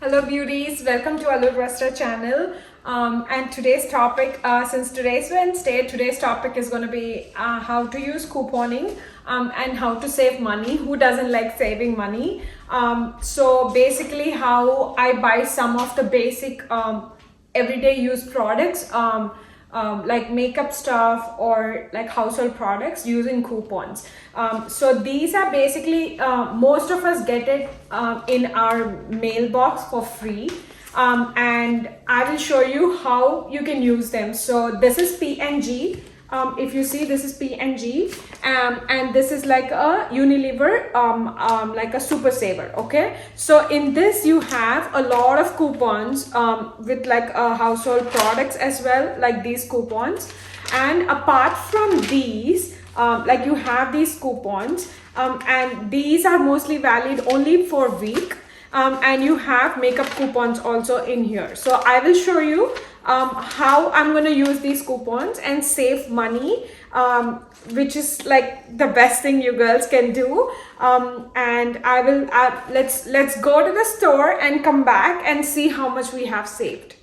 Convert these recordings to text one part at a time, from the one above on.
Hello beauties, welcome to Alur Rasta channel. And today's topic, since today's Wednesday, today's topic is going to be how to use couponing and how to save money. Who doesn't like saving money? So basically how I buy some of the basic everyday use products, like makeup stuff or like household products using coupons. So these are basically, most of us get it in our mailbox for free. And I will show you how you can use them. So this is PNG. If you see, this is PNG, and this is like a Unilever, like a super saver. Okay, so in this you have a lot of coupons with like household products as well, like these coupons. And apart from these, like you have these coupons, and these are mostly valid only for a week. And you have makeup coupons also in here. So I will show you how I'm going to use these coupons and save money, which is like the best thing you girls can do. And I will let's go to the store and come back and see how much we have saved.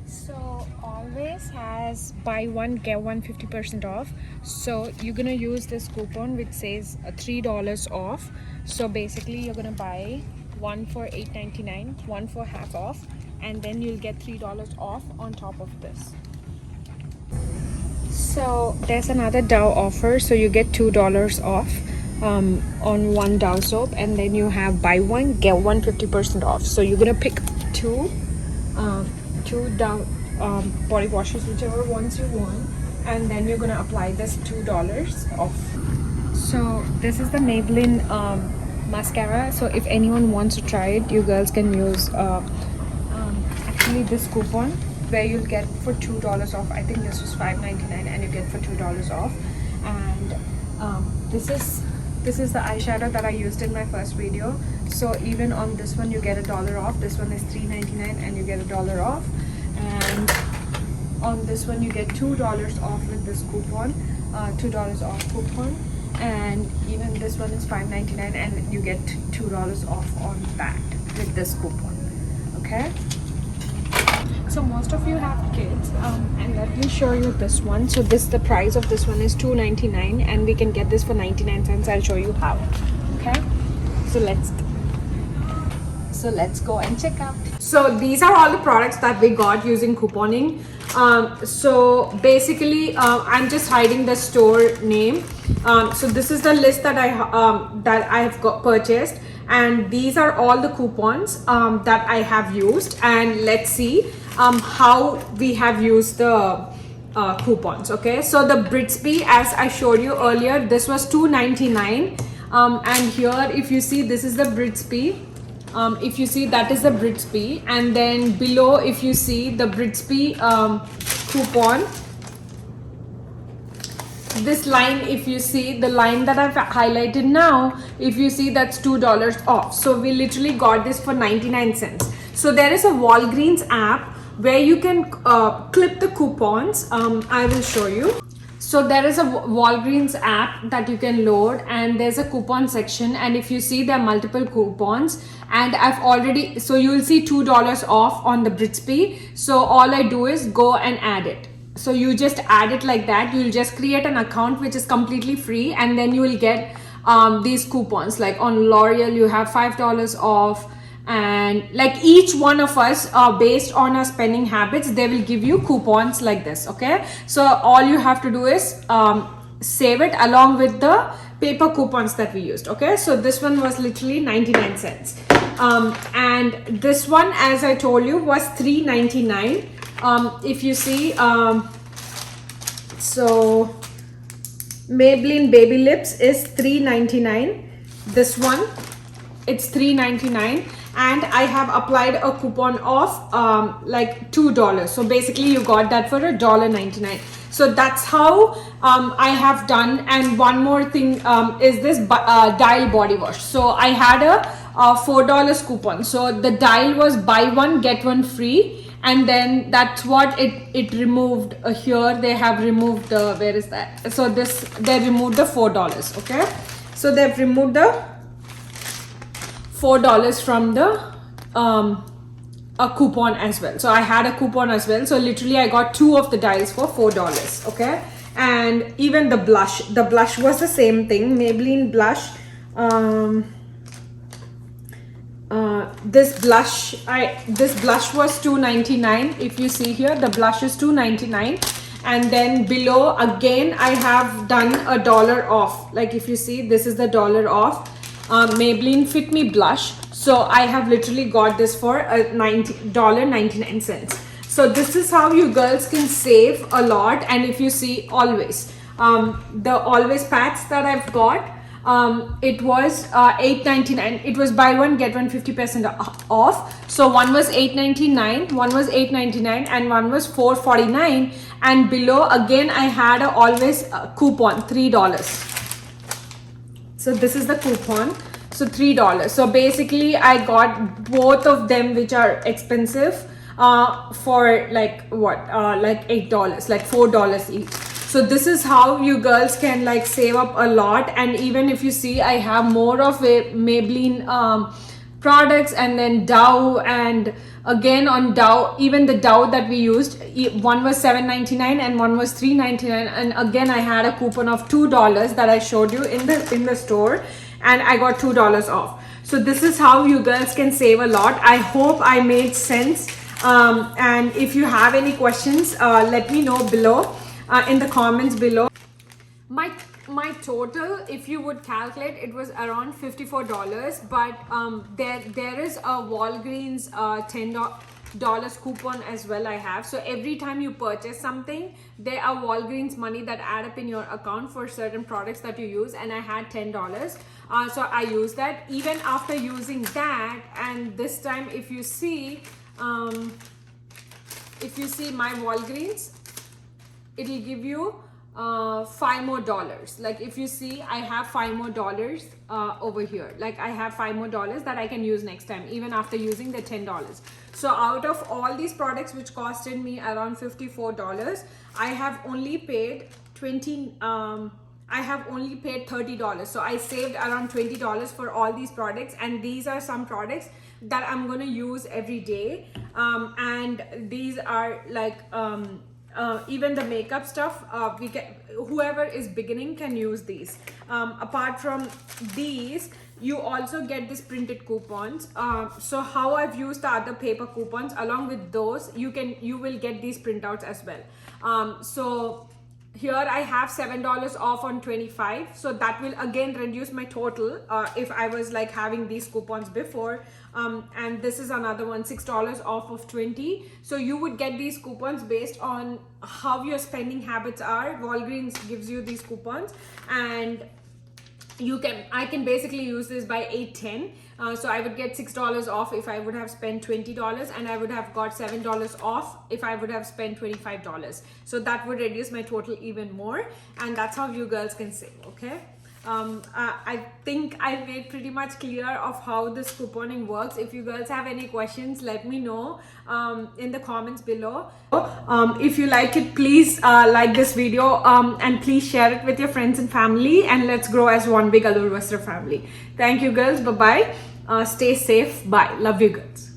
So always has buy one get one 50% off. So you're gonna use this coupon which says $3 off. So basically you're gonna buy one for $8.99, one for half off, and then you'll get $3 off on top of this. So there's another Dove offer, so you get $2 off on one Dove soap, and then you have buy one get one 50% off. So you're gonna pick two Dove body washes, whichever ones you want, and then you're gonna apply this $2 off. So this is the Maybelline mascara. So if anyone wants to try it, you girls can use actually this coupon where you'll get for $2 off. I think this was $5.99 and you get for $2 off. And this is the eyeshadow that I used in my first video. So even on this one you get $1 off. This one is $3.99 and you get $1 off. And on this one you get $2 off with this coupon, $2 off coupon. And even this one is $5.99 and you get $2 off on that with this coupon. Okay, so most of you have kids, and let me show you this one. So the price of this one is $2.99 and we can get this for 99 cents. I'll show you how. Okay, so let's go and check out. So these are all the products that we got using couponing. So basically I'm just hiding the store name. So this is the list that I have got purchased, and these are all the coupons that I have used. And let's see how we have used the coupons. Okay, so the Britsby, as I showed you earlier, this was $2.99, and here if you see, this is the Britsby. If you see, that is the Britsby, and then below if you see the Britsby coupon, this line, if you see the line that I've highlighted now, if you see, that's $2 off. So we literally got this for 99 cents. So there is a Walgreens app where you can clip the coupons. I will show you. So there is a Walgreens app that you can load, and there's a coupon section, and if you see, there are multiple coupons, and I've already, so you will see $2 off on the Britsby. So all I do is go and add it. So you just add it like that. You'll just create an account which is completely free, and then you will get these coupons. Like on L'Oreal you have $5 off, and like each one of us, based on our spending habits, they will give you coupons like this. Okay, so all you have to do is save it along with the paper coupons that we used. Okay, so this one was literally 99 cents, and this one, as I told you, was $3.99. If you see, so Maybelline Baby Lips is $3.99. This one, it's $3.99, and I have applied a coupon of like $2. So basically you got that for $1.99. So that's how I have done. And one more thing is this Dial body wash. So I had a $4 coupon. So the Dial was buy one get one free, and then that's what it removed. Here they have removed the, where is that? So they removed the $4. Okay, so they've removed the $4 from the a coupon as well. So I had a coupon as well. So literally I got 2 of the dials for $4. Okay. And even the blush was the same thing. Maybelline blush. This blush was $2.99. If you see here, the blush is $2.99. And then below again I have done $1 off. Like if you see, this is the $1 off. Maybelline Fit Me blush. So I have literally got this for $99. So this is how you girls can save a lot. And if you see, always the always packs that I've got, it was $8.99. It was buy one get one 50% off. So one was $8.99, one was $8.99, and one was $4.49. And below again I had a always coupon, $3. So this is the coupon. So $3. So basically I got both of them, which are expensive, for like what, like $8, like $4 each. So this is how you girls can like save up a lot. And even if you see, I have more of a Maybelline products, and then Dow, and again on Dow, even the Dow that we used, one was $7.99 and one was $3.99. And again I had a coupon of $2 that I showed you in the store, and I got $2 off. So this is how you girls can save a lot. I hope I made sense. And if you have any questions, let me know below, in the comments below. My total, if you would calculate, it was around $54. But there is a Walgreens $10 coupon as well I have. So every time you purchase something, there are Walgreens money that add up in your account for certain products that you use, and I had $10. So I used that. Even after using that, and this time if you see my Walgreens, it will give you $5 more. Like if you see, I have $5 more over here. Like I have $5 more that I can use next time, even after using the $10. So out of all these products which costed me around $54, I have only paid $30. So I saved around $20 for all these products, and these are some products that I'm gonna use every day. And these are like even the makeup stuff, whoever is beginning can use these. Apart from these, you also get this printed coupons. So how I've used the other paper coupons, along with those, you will get these printouts as well. So here I have $7 off on 25, so that will again reduce my total if I was like having these coupons before. And this is another one, $6 off of 20. So you would get these coupons based on how your spending habits are. Walgreens gives you these coupons, and I can basically use this by 8-10. So I would get $6 off if I would have spent $20, and I would have got $7 off if I would have spent $25. So that would reduce my total even more, and that's how you girls can save. Okay. I think I made pretty much clear of how this couponing works. If you girls have any questions, let me know in the comments below. If you like it, please like this video, and please share it with your friends and family, and let's grow as one big Allure Westra family. Thank you girls. Bye bye. Stay safe. Bye. Love you girls.